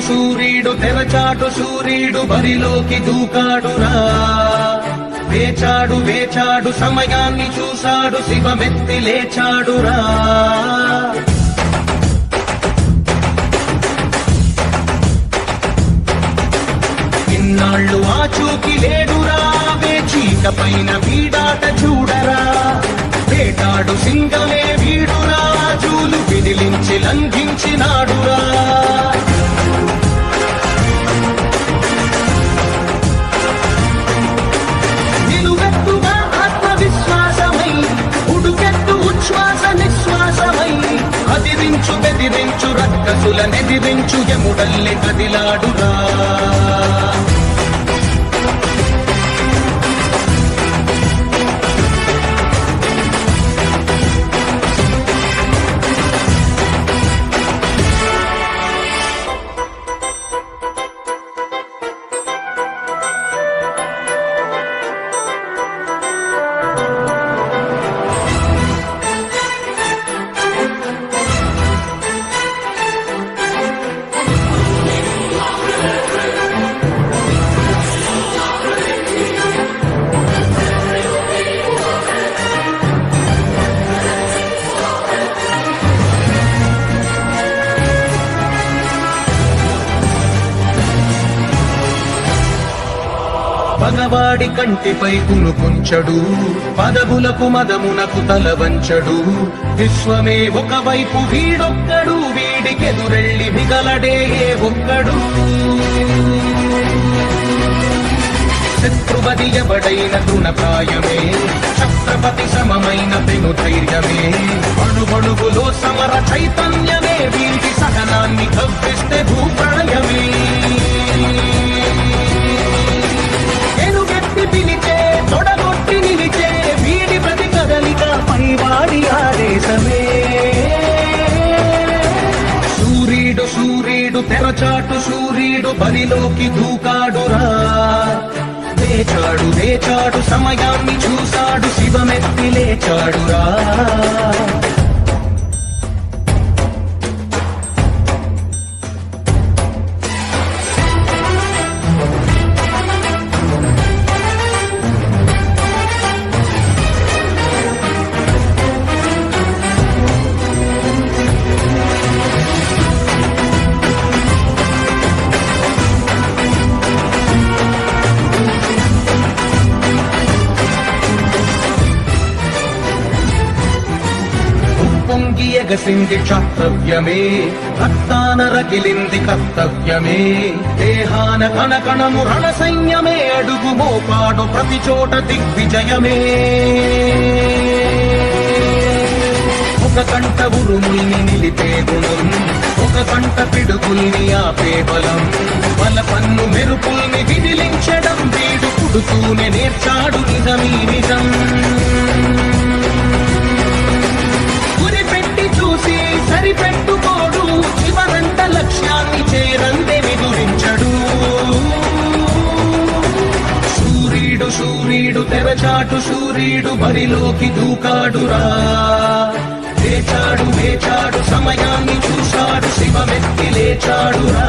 సూర్యుడు తెరచాటు సూర్యుడు బరిలోకి దూకాడురా వేచాడు వేచాడు సమయాన్ని చూశాడు శివమెత్తి లేచాడురా ఇన్నాళ్ళు ఆచూకి లేడురా వేచీక పైన వీడాట చూడరా వేటాడు సింగమే వీడురా చూలు విదిలించి లంఘించినాడురా నిలువెత్తుగా ఆత్మవిశ్వాసమై ఉడుకెత్తు ఉచ్ఛ్వాస నిశ్వాసమై అదిరించు బెదిరించు రక్కసుల నెదిరించు యముడల్లి కదిలాడురా పగవాడి కంటిపై కునుకుంచడు పదవులకు మదమునకు తల వంచడు విశ్వమే ఒకవైపు వీడొక్కడు వీడికెదురెళ్ళి మిగలడే ఏ ఒక్కడు శత్రువది ఎవడైన తృణప్రాయమే ఛత్రపతి సమమైన పెను ధైర్యమే అణువణువులో సమర చైతన్యమే వీడి సహనాన్ని కవ్విస్తే భూప్రళయమే పిలిచే తొడగొట్టి నిలిచే వీడి ప్రతి కదలిక పైవాడి ఆదేశమే సూర్యుడు సూర్యుడు తెరచాటు సూర్యుడు బరిలోకి దూకాడురా వేచాడు వేచాడు సమయాన్ని చూశాడు శివమెత్తి లేచాడురా పొంగి ఎగసింది క్షాత్రవ్యమే రక్తాన రగిలింది కర్తవ్యమే దేహాన కణకణము రణ సైన్యమే అడుగు మోపాడు ప్రతి చోట దిగ్విజయమే ఒక కంట ఉరుముల్ని నిలిపే గుణం ఒక కంట పిడుగుల్ని ఆపే బలం బల పన్ను మెరుపుల్ని విదిలించడం వీడు పుడుతూనే నేర్చాడు నిజమీ నిజం చూసి సరిపెట్టుకోడు చివరంట లక్ష్యాన్ని చేరందే విదురించడు సూర్యుడు సూర్యుడు తెరచాటు సూర్యుడు బరిలోకి దూకాడురా వేచాడు వేచాడు సమయాన్ని చూశాడు శివమెత్తి లేచాడురా